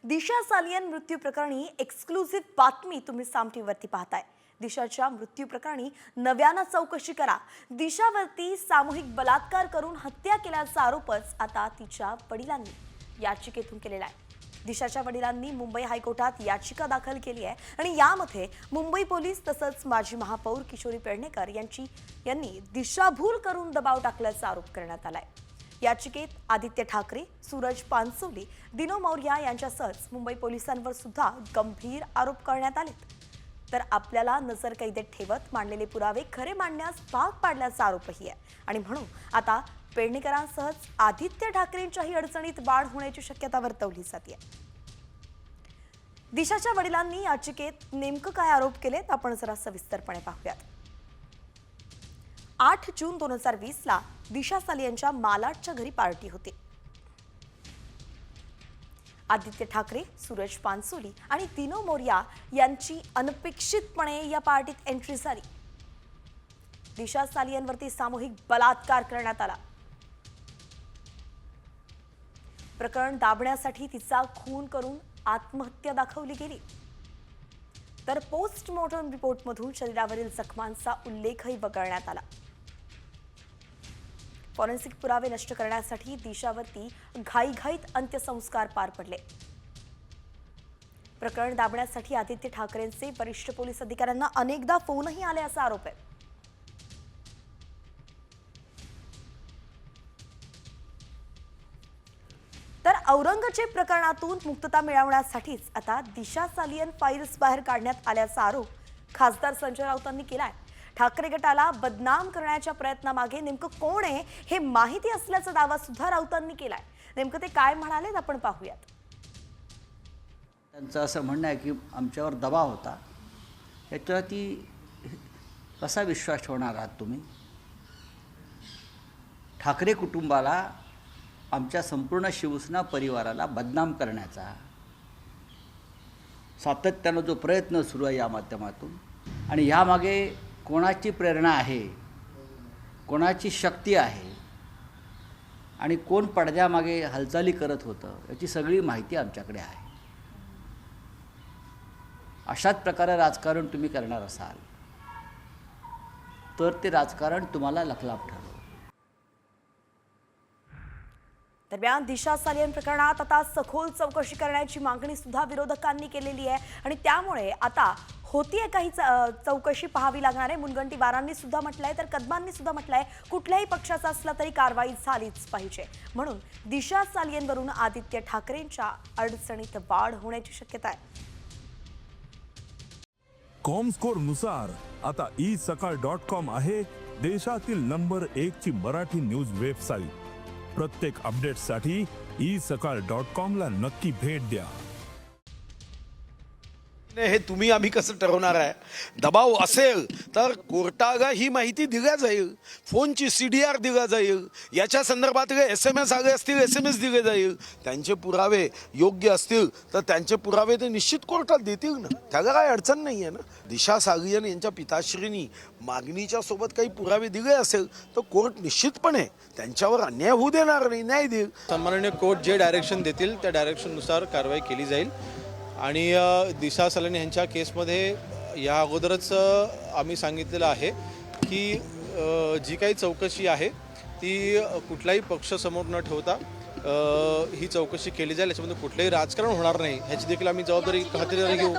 दिशा सालियन मृत्यू प्रकरणी एक्सक्लुझिव्ह बातमी तुम्ही साम टीव्हीवरती पाहताय। दिशाच्या मृत्यू प्रकरणी नव्यानं चौकशी करा। दिशावरती सामूहिक बलात्कार करून हत्या केल्याचा आरोपच आता तिच्या वडिलांनी याचिकेतून केलेला आहे। दिशाच्या वडिलांनी मुंबई हायकोर्टात याचिका दाखल केली आहे आणि यामध्ये मुंबई पोलीस तसंच माजी महापौर किशोरी पेडणेकर यांनी दिशाभूल करून दबाव टाकल्याचा आरोप करण्यात आलाय। याचिकेत आदित्य ठाकरे, सूरज पानसोली, दिनो मौर्या यांच्यासह मुंबई पोलिसांवर सुद्धा गंभीर आरोप करण्यात आलेत। तर आपल्याला नजरकैदेत ठेवत मांडलेले पुरावे खरे मांडण्यास भाग पाडल्याचा आरोपही आहे आणि म्हणून आता पेडणेकरांसह आदित्य ठाकरेंच्याही अडचणीत वाढ होण्याची शक्यता वर्तवली जाते। दिशाच्या वडिलांनी याचिकेत नेमकं काय आरोप केलेत आपण जरा सविस्तरपणे पाहूयात। 8 जून 2020 ला दिशा सालियनच्या मालाडच्या घरी पार्टी होती। आदित्य ठाकरे, सूरज पानसोली आणि दिनो मौर्या यांची अनपेक्षितपणे या पार्टीत एंट्री झाली। दिशा सालियनवरती सामूहिक बलात्कार करण्यात आला। प्रकरण दाबण्यासाठी तिचा खून करून आत्महत्या दाखवली गेली। तर पोस्टमॉर्टम रिपोर्टमधून शरीरावरील जखमांचा उल्लेखही वगळण्यात आला। फॉरेन्सिक पुरावे नष्ट करण्यासाठी दिशावरती घाईघाईत अंत्यसंस्कार पार पडले। प्रकरण दाबण्यासाठी आदित्य ठाकरेंचे वरिष्ठ पोलीस अधिकाऱ्यांना अनेकदा फोनही आले असा आरोप आहे। तर औरंगजेब प्रकरणातून मुक्तता मिळवण्यासाठीच आता दिशा सालियन फाईल्स बाहेर काढण्यात आल्याचा आरोप खासदार संजय राऊतांनी केलाय। ठाकरे गटाला बदनाम करण्याच्या प्रयत्नामागे नेमकं कोण आहे हे माहिती असल्याचा दावा सुद्धा राऊतांनी केलाय। नेमकं ते काय म्हणाले आपण पाहूयात। त्यांचं असं म्हणणं आहे की आमच्यावर दबाव होता, याच्यावरती कसा विश्वास ठेवणार आहात तुम्ही? ठाकरे कुटुंबाला, आमच्या संपूर्ण शिवसेना परिवाराला बदनाम करण्याचा सातत्यानं जो प्रयत्न सुरू आहे या माध्यमातून, आणि यामागे कोणाची प्रेरणा आहे, कोणाची शक्ती आहे आणि कोण पडद्यामागे हालचाली करत होतं याची सगळी माहिती आमच्याकडे आहे। अशाच प्रकारे राजकारण तुम्ही करणार असाल तर ते राजकारण तुम्हाला लखलाप ठरेल। दरम्यान दिशा सालियन प्रकरणात आता सखोल चौकशी करण्याची मागणी सुद्धा विरोधकांनी केलेली आहे आणि त्यामुळे आता होतीये काही चौकशी पाहावी लागणार आहे। मुनगंटीवारांनी सुद्धा म्हटलंय, तर कदमांनी सुद्धा म्हटलंय कुठल्याही पक्षाचा असला तरी कारवाई झालीच पाहिजे। म्हणून दिशा सालियनवरून आदित्य ठाकरेंच्या अडचणीत वाढ होण्याची शक्यता आहे। कॉमस्कोर नुसार आता isakal.com आहे देशातील नंबर 1 ची मराठी न्यूज वेबसाईट। प्रत्येक अपडेटसाठी isakal.com ला नक्की भेट द्या। हे तुम्ही आम्ही कसं ठरवणार आहे? दबाव असेल तर कोर्टाला ही माहिती दिल्या जाईल, फोनची CDR दिला जाईल, याच्या संदर्भात SMS आले असतील SMS दिले जाईल। त्यांचे पुरावे योग्य असतील तर त्यांचे पुरावे ते निश्चित कोर्टात देतील ना, त्याला काही अडचण नाही आहे ना। दिशा सालियन यांच्या पिताश्रींनी मागणीच्या सोबत काही पुरावे दिले असेल तर कोर्ट निश्चितपणे त्यांच्यावर अन्याय होऊ देणार नाही, न्याय देईल। सन्माननीय कोर्ट जे डायरेक्शन देतील त्या डायरेक्शननुसार कारवाई केली जाईल आणि दिशा सालियन यांच्या केसमध्ये या अगोदरच आम्ही सांगितलेलं आहे की जी काही चौकशी आहे ती कुठलाही पक्ष समोर न ठेवता ही चौकशी केली जाईल। याच्यामध्ये कुठलेही राजकारण होणार नाही ह्याची देखील आम्ही जबाबदारी खात्रीने घेऊ।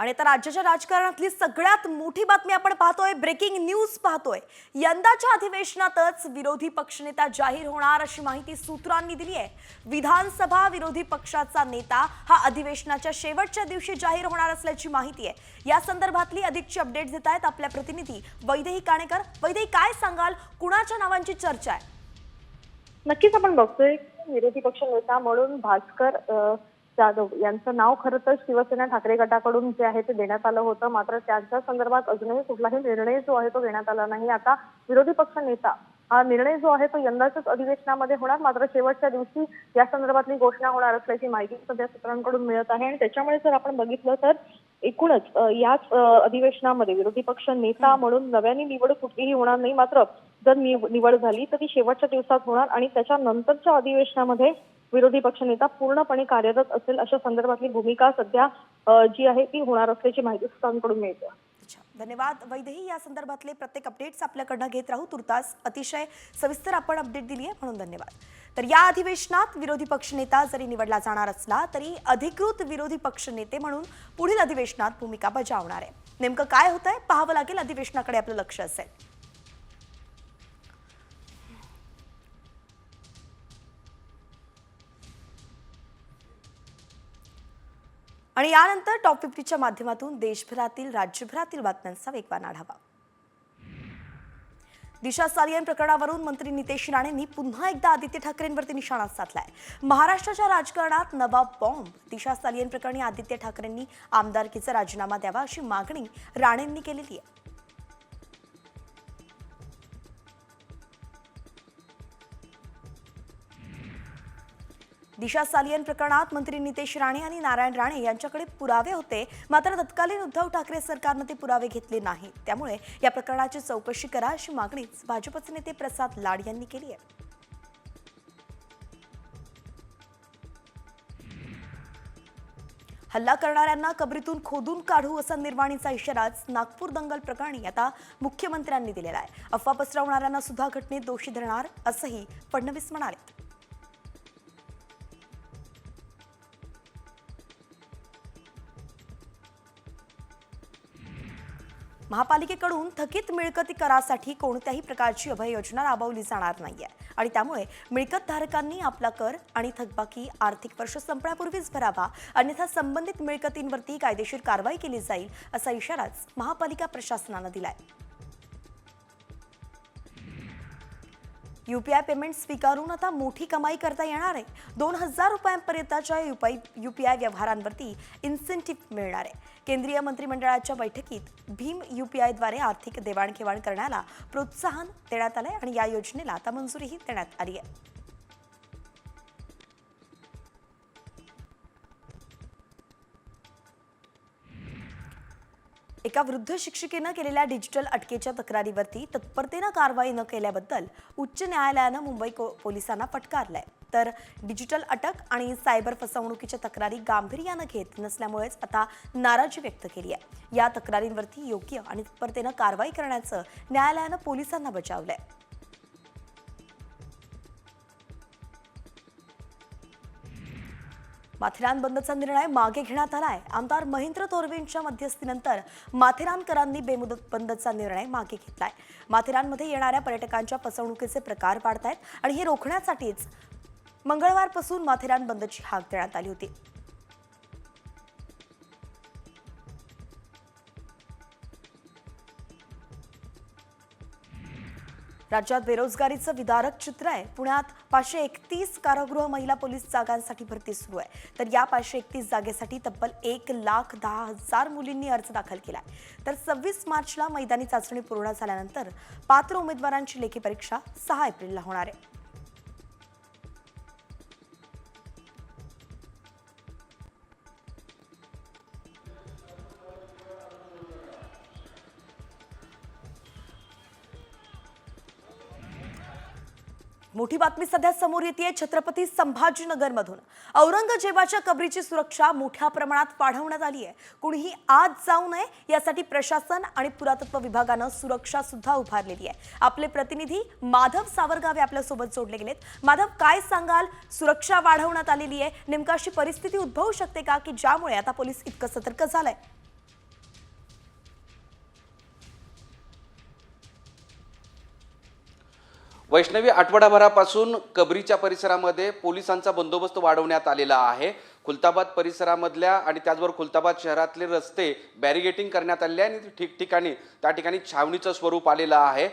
आणि आता राज्याच्या राजकारणातली सगळ्यात मोठी बातमी आपण पाहतोय, ब्रेकिंग न्यूज पाहतोय। यंदाच्या अधिवेशनातच विरोधी पक्षनेता जाहीर होणार अशी माहिती सूत्रांनी दिली आहे। विधानसभा विरोधी पक्षाचा नेता हा अधिवेशनाच्या शेवटच्या दिवशी जाहीर होणार असल्याची माहिती आहे। या संदर्भातली अधिकची अपडेट देत आहेत आपल्या प्रतिनिधी वैदेही काणेकर। वैदेही, काय सांगाल, कुणाच्या नावांची चर्चा आहे? नक्कीच आपण बघतोय विरोधी पक्ष नेता म्हणून भास्कर जाधव यांचं नाव खरं तर शिवसेना ठाकरे गटाकडून जे आहे ते देण्यात आलं होतं, मात्र त्यांच्या संदर्भात अजूनही कुठलाही निर्णय जो आहे तो घेण्यात आला नाही। आता विरोधी पक्ष नेता हा निर्णय जो आहे तो यंदाच्याच अधिवेशनामध्ये होणार, मात्र शेवटच्या दिवशी या संदर्भातली घोषणा होणार असल्याची माहिती सध्या सूत्रांकडून मिळत आहे। आणि त्याच्यामुळे जर आपण बघितलं तर एकूणच याच अधिवेशनामध्ये विरोधी पक्ष नेता म्हणून नव्याने निवड कुठलीही होणार नाही, मात्र जर निवड झाली तर ती शेवटच्या दिवसात होणार आणि त्याच्यानंतरच्या अधिवेशनामध्ये विरोधी पक्षनेता पूर्णपणे कार्यरत असेल अशा संदर्भातली भूमिका सध्या जी आहे ती होणार असल्याची माहिती सूत्रांकडून मिळते. अच्छा, धन्यवाद वैदेही. या संदर्भातले प्रत्येक अपडेट्स आपल्याकडनं घेत राहू. तुर्तास अतिशय सविस्तर आपण अपडेट दिली आहे म्हणून धन्यवाद. तर या अधिवेशनात विरोधी पक्षनेता जरी निवडला जाणार असला तरी अधिकृत विरोधी पक्षनेते म्हणून पुढील अधिवेशनात भूमिका बजावणार आहे. नेमकं काय होतंय पाहावं लागेल. अधिवेशनाकडे आपलं लक्ष असेल. आणि यानंतर टॉप 50च्या माध्यमातून देशभरातील राज्यभरातील बातम्यांचा वेगवान आढावा. दिशा सालियन प्रकरणावरून मंत्री नितेश राणेंनी पुन्हा एकदा आदित्य ठाकरेंवरती निशाणा साधलाय. महाराष्ट्राच्या राजकारणात नवा बॉम्ब. दिशा सालियन प्रकरणी आदित्य ठाकरेंनी आमदारकीचा राजीनामा द्यावा अशी मागणी राणेंनी केलेली आहे. दिशा सालियन प्रकरणात मंत्री नितेश राणे आणि नारायण राणे यांच्याकडे पुरावे होते, मात्र तत्कालीन उद्धव ठाकरे सरकारनं ते पुरावे घेतले नाहीत. त्यामुळे या प्रकरणाची चौकशी करा अशी मागणीच भाजपचे नेते प्रसाद लाड यांनी केली आहे. हल्ला करणाऱ्यांना कबरीतून खोदून काढू असा निर्वाणीचा इशाराच नागपूर दंगल प्रकरणी आता मुख्यमंत्र्यांनी दिलेला आहे. अफवा पसरवणाऱ्यांना सुद्धा घटनेत दोषी धरणार असंही फडणवीस म्हणाले. महापालिकेकडून थकीत मिळकती करासाठी कोणत्याही प्रकारची अभय योजना राबवली जाणार नाहीये आणि त्यामुळे मिळकतधारकांनी आपला कर आणि थकबाकी आर्थिक वर्ष संपण्यापूर्वीच भरावा, अन्यथा संबंधित मिळकतींवरती कायदेशीर कारवाई केली जाईल असा इशाराच महापालिका प्रशासनानं दिलाय. यूपीआय पेमेंट स्वीकारून आता मोठी कमाई करता येणार आहे. 2000 रुपयांपर्यंतच्या यूपीआय व्यवहारांवरती इन्सेंटिव्ह मिळणार आहे. केंद्रीय मंत्रिमंडळाच्या बैठकीत भीम यूपीआयद्वारे आर्थिक देवाणघेवाण करण्याला प्रोत्साहन देण्यात आलंय आणि या योजनेला आता मंजुरीही देण्यात आली आहे. एका वृद्ध शिक्षिकेनं केलेल्या डिजिटल अटकेच्या तक्रारीवरती तत्परतेनं कारवाई न केल्याबद्दल उच्च न्यायालयानं मुंबई पोलिसांना फटकारलंय. तर डिजिटल अटक आणि सायबर फसवणुकीच्या तक्रारी गांभीर्यानं घेत नसल्यामुळेच आता नाराजी व्यक्त केली आहे. या तक्रारींवरती योग्य आणि तत्परतेनं कारवाई करण्याचं न्यायालयानं पोलिसांना बजावलंय. माथेरान बंदचा निर्णय मागे घेण्यात आलाय. आमदार महेंद्र तोरवेंच्या मध्यस्थीनंतर माथेरानकरांनी बेमुदत बंदचा निर्णय मागे घेतलाय. माथेरानमध्ये येणाऱ्या पर्यटकांच्या फसवणुकीचे प्रकार वाढतायत आणि हे रोखण्यासाठीच मंगळवारपासून माथेरान बंदची हाक देण्यात आली होती. राज्यात बेरोजगारीचं विदारक चित्र आहे. पुण्यात 531 कारागृह महिला पोलीस जागांसाठी भरती सुरू आहे. तर या 531 जागेसाठी तब्बल 1,10,000 मुलींनी अर्ज दाखल केलाय. तर 26 मार्चला मैदानी चाचणी पूर्ण झाल्यानंतर पात्र उमेदवारांची लेखी परीक्षा 6 एप्रिलला होणार आहे. मोठी बातमी सध्या समोर येते छत्रपती संभाजीनगरमधून. औरंगजेबाच्या कबरीची सुरक्षा मोठ्या प्रमाणात वाढवण्यात आली आहे. कुणीही आत जाऊ नये यासाठी प्रशासन आणि पुरातत्व विभागानं सुरक्षा सुद्धा उभारलेली आहे. आपले प्रतिनिधी माधव सावरगावे आपल्या सोबत जोडले गेलेत. माधव, काय सांगाल? सुरक्षा वाढवण्यात आलेली आहे, नेमका अशी परिस्थिती उद्भवू शकते का की ज्यामुळे आता पोलीस इतकं सतर्क झालंय? वैष्णवी, आठवडाभरापासून कबरीच्या परिसरामध्ये पोलिसांचा बंदोबस्त वाढवण्यात आलेला आहे. खुलताबाद परिसरामधल्या आणि त्याचबरोबर खुलताबाद शहरातले रस्ते बॅरिगेटिंग करण्यात आले आणि ठिकठिकाणी त्या ठिकाणी छावणीचं स्वरूप आलेलं आहे.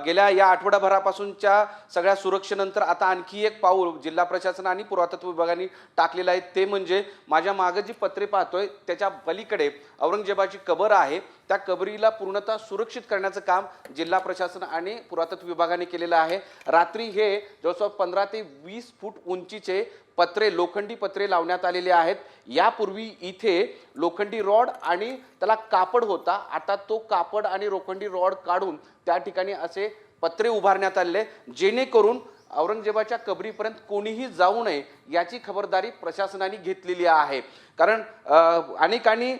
गेल्या या आठवडाभरापासूनच्या सगळ्या सुरक्षेनंतर आता आणखी एक पाऊल जिल्हा प्रशासन आणि पुरातत्व विभागाने टाकलेलं आहे. ते म्हणजे माझ्या मागे जी पत्रे पाहतोय त्याच्या पलीकडे औरंगजेबाची कबर आहे. त्या कबरीला पूर्णतः सुरक्षित करण्याचं काम जिल्हा प्रशासन आणि पुरातत्व विभागाने केलेलं आहे. रात्री हे जवळजवळ 15 ते 20 फूट उंचीचे पत्रे, लोखंडी पत्रे लावण्यात आलेले आहेत. यापूर्वी इथे लोखंडी रॉड आणि त्याला कापड होता. आता तो कापड आणि लोखंडी रॉड काढून त्या ठिकाणी असे पत्रे उभारण्यात आले जेणेकरून औरंगजेबाच्या कबरीपर्यंत कोणीही जाऊ नये याची खबरदारी प्रशासनाने घेतलेली आहे. कारण अनेकांनी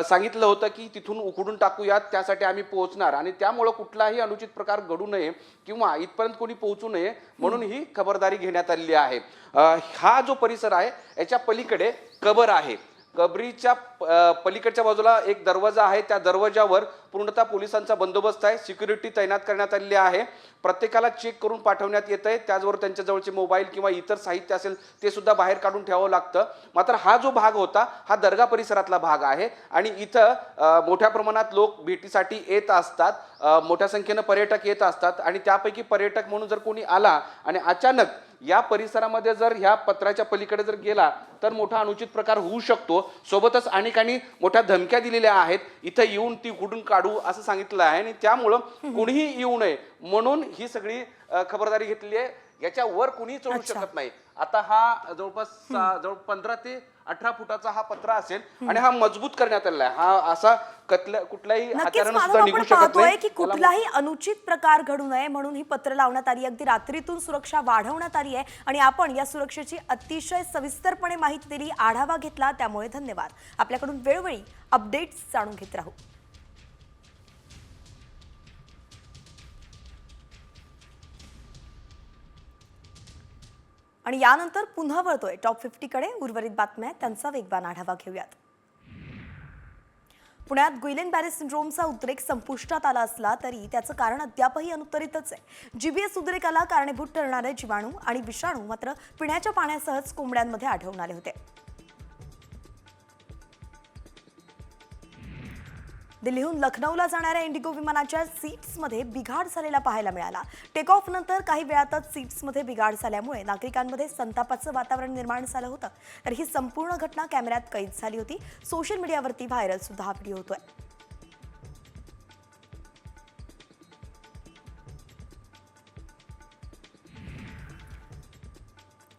सांगितलं होतं की तिथून उखडून टाकूयात, त्यासाठी आम्ही पोहोचणार आणि त्यामुळं कुठलाही अनुचित प्रकार घडू नये किंवा इथपर्यंत कोणी पोहोचू नये म्हणून ही खबरदारी घेण्यात आलेली आहे. हा जो परिसर आहे याच्या पलीकडे कबर आहे. कबरीच्या पलीकडच्या बाजूला एक दरवाजा आहे. त्या दरवाजावर पूर्णतः पोलिसांचा बंदोबस्त आहे, सिक्युरिटी तैनात करण्यात आलेली आहे. प्रत्येकाला चेक करून पाठवण्यात येत आहे. त्याचबरोबर त्यांच्या जवळचे मोबाईल किंवा इतर साहित्य असेल ते सुद्धा बाहेर काढून ठेवावं लागतं. मात्र हा जो भाग होता हा दर्गा परिसरातला भाग आहे आणि इथं मोठ्या प्रमाणात लोक भेटीसाठी येत असतात, मोठ्या संख्येनं पर्यटक येत असतात आणि त्यापैकी पर्यटक म्हणून जर कोणी आला आणि अचानक या परिसरामध्ये जर ह्या पत्राच्या पलीकडे जर गेला तर मोठा अनुचित प्रकार होऊ शकतो. सोबतच अनेकांनी मोठ्या धमक्या दिलेल्या आहेत, इथं येऊन ती कुठून काढू असं सांगितलं आहे आणि त्यामुळं कोणीही येऊ नये म्हणून ही सगळी खबरदारी घेतली आहे. याच्यावर कुणीही चढू शकत नाही. आता हा जवळपास 15 ते 18 फुटाचा हा पत्रा असेल आणि हा मजबूत करण्यात आलेला आहे. हा असा कुठल्याही नक्कीच हत्यारानं माधव, सुद्धा निघू आपण शकत पाहतोय नाही. की कुठलाही अनुचित प्रकार घडू नये म्हणून ही पत्र लावण्यात आली. अगदी रात्रीतून सुरक्षा वाढवण्यात आली आहे आणि आपण या सुरक्षेची अतिशय सविस्तरपणे माहिती दिली, आढावा घेतला, त्यामुळे धन्यवाद. आपल्याकडून वेळोवेळी अपडेट्स जाणून घेत राहू. आणि यानंतर पुन्हा वळतोय टॉप 50 कडे. उर्वरित बातम्या त्यांचा वेगवान आढावा घेऊयात. पुण्यात गुइलेन बॅरे सिंड्रोमचा उद्रेक संपुष्टात आला असला तरी त्याचं कारण अद्यापही अनुत्तरितच आहे. जीबीएस उद्रेकाला कारणीभूत ठरणारे जीवाणू आणि विषाणू मात्र पिण्याच्या पाण्यासहच कोंबड्यांमध्ये आढळून आले होते. दिल्लीहून लखनौला जाणाऱ्या इंडिगो विमानाच्या सीट्समध्ये बिघाड झालेला पाहायला मिळाला. टेक ऑफ नंतर काही वेळातच सीट्समध्ये बिघाड झाल्यामुळे नागरिकांमध्ये संतापाचं वातावरण निर्माण झालं होतं. तर ही संपूर्ण घटना कॅमेऱ्यात कैद झाली होती. सोशल मीडियावरती व्हायरल सुद्धा हा व्हिडिओ होतोय.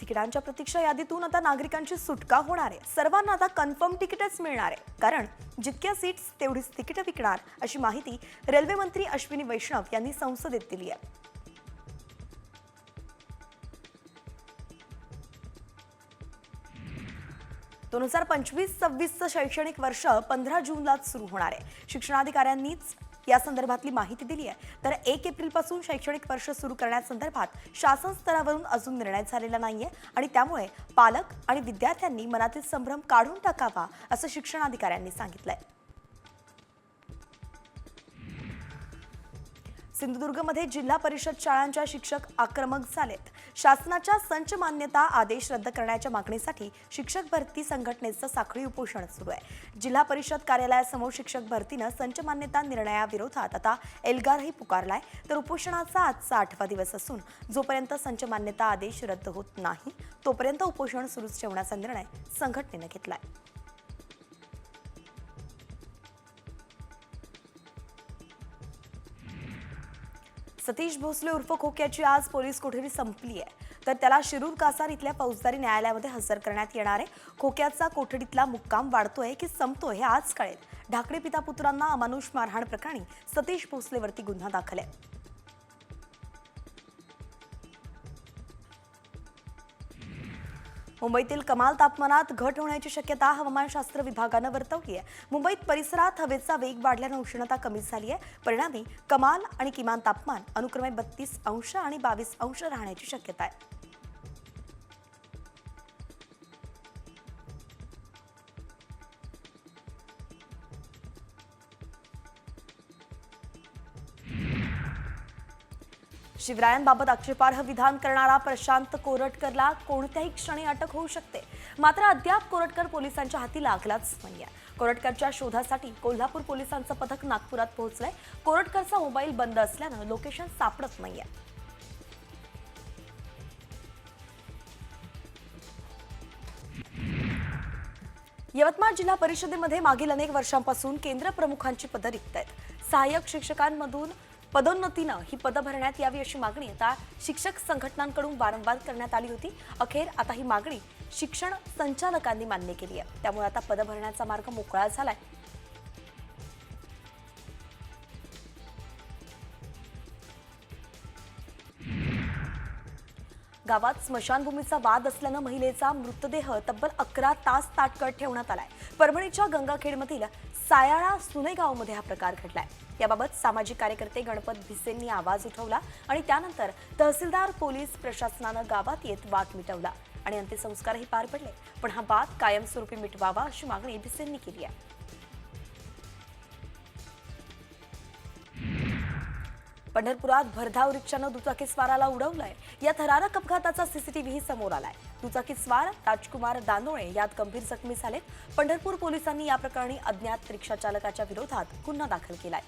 तिकिटांच्या प्रतीक्षा यादीतून आता नागरिकांची सुटका होणार आहे. सर्वांना आता कन्फर्म तिकीटच मिळणार आहे, कारण जितक्या सीट्स तेवढीच तिकीटं विकणार अशी माहिती रेल्वे मंत्री अश्विनी वैष्णव यांनी संसदेत दिली आहे. दोन 2025-26चं शैक्षणिक वर्ष 15 जूनलाच सुरू होणार आहे. शिक्षणाधिकाऱ्यांनीच या संदर्भातली माहिती दिली आहे. तर 1 एप्रिलपासून शैक्षणिक वर्ष सुरू करण्यासंदर्भात शासन स्तरावरून अजून निर्णय झालेला नाहीये आणि त्यामुळे पालक आणि विद्यार्थ्यांनी मनातील संभ्रम काढून टाकावा असं शिक्षणाधिकाऱ्यांनी सांगितलंय. सिंधुदुर्गमध्ये जिल्हा परिषद शाळांच्या शिक्षक आक्रमक झालेत. शासनाच्या संच मान्यता आदेश रद्द करण्याच्या मागणीसाठी शिक्षक भरती संघटनेचं साखळी उपोषण सुरू आहे. जिल्हा परिषद कार्यालयासमोर शिक्षक भरतीनं संच मान्यता निर्णयाविरोधात आता एल्गारही पुकारलाय. तर उपोषणाचा आजचा 8वा दिवस असून जोपर्यंत संच मान्यता आदेश रद्द होत नाही तोपर्यंत उपोषण सुरूच ठेवण्याचा निर्णय संघटनेनं घेतलाय. सतीश भोसले उर्फ खोक्याची आज पोलीस कोठडी संपली आहे. तर त्याला शिरूर कासार इथल्या फौजदारी न्यायालयामध्ये हजर करण्यात येणार आहे. खोक्याचा कोठडीतला मुक्काम वाढतोय की संपतोय हे आज कळेल. ढाकणे पिता पुत्रांना अमानुष मारहाण प्रकरणी सतीश भोसलेवरती गुन्हा दाखल आहे. मुंबईतील कमाल तापमानात घट होण्याची शक्यता हवामानशास्त्र विभागानं वर्तवली आहे. मुंबईत परिसरात हवेचा वेग वाढल्यानं उष्णता कमी झाली आहे. परिणामी कमाल आणि किमान तापमान अनुक्रमे 32 अंश आणि 22 अंश राहण्याची शक्यता आहे. शिवरायांबाबत आक्षेपार्ह विधान करणारा प्रशांत कोरटकरला कोणत्याही क्षणी अटक होऊ शकते. मात्र अद्याप कोरटकर पोलिसांच्या हाती लागलाच नाहीये. कोरटकरच्या शोधासाठी कोल्हापूर पोलिसांचं पथक नागपुरात पोहोचलंय. कोरटकरचा मोबाईल बंद असल्यानं लोकेशन सापडत नाहीये. यवतमाळ जिल्हा परिषदेमध्ये मागील अनेक वर्षांपासून केंद्र प्रमुखांची पदं रिक्त आहेत. सहाय्यक शिक्षकांमधून पदोन्नतीनं ही पदं भरण्यात यावी अशी मागणी आता शिक्षक संघटनांकडून वारंवार करण्यात आली होती. अखेर आता ही मागणी शिक्षण संचालकांनी मान्य केली आहे. त्यामुळे आता पदं भरण्याचा मार्ग मोकळा झालाय. गावात स्मशानभूमीचा वाद असल्यानं महिलेचा मृतदेह तब्बल 11 तास ताटकळत ठेवण्यात आलाय. परभणीच्या गंगाखेडमधील सायाळा सुने गावामध्ये हा प्रकार घडलाय. याबाबत सामाजिक कार्यकर्ते गणपत भिसेंनी आवाज उठवला आणि त्यानंतर तहसीलदार, पोलीस प्रशासनानं गावात येत वाद मिटवला आणि अंत्यसंस्कारही पार पडले. पण हा वाद कायमस्वरूपी मिटवावा अशी मागणी भिसेंनी केली आहे. पंढरपुरात भरधाव रिक्षानं दुचाकीस्वाराला उडवलंय. या थरारक अपघाताचा सीसीटीव्ही समोर आलाय. दुचाकीस्वार राजकुमार दानोळे यात गंभीर जखमी झालेत. पंढरपूर पोलिसांनी या प्रकरणी अज्ञात रिक्षा चालकाच्या विरोधात गुन्हा दाखल केलाय.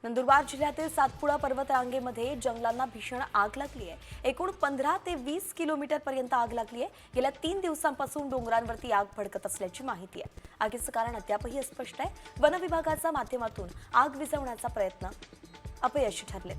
नंदुरबार जिल्ह्यातील सातपुडा पर्वतरांगेमध्ये जंगलांना भीषण आग लागली आहे. एकूण 15 ते 20 किलोमीटर पर्यंत आग लागली आहे. गेल्या 3 दिवसांपासून डोंगरांवरती आग भडकत असल्याची माहिती आहे. आगीचं कारण अद्यापही अस्पष्ट आहे. वन विभागाच्या माध्यमातून आग विझवण्याचा प्रयत्न अपयशी ठरले.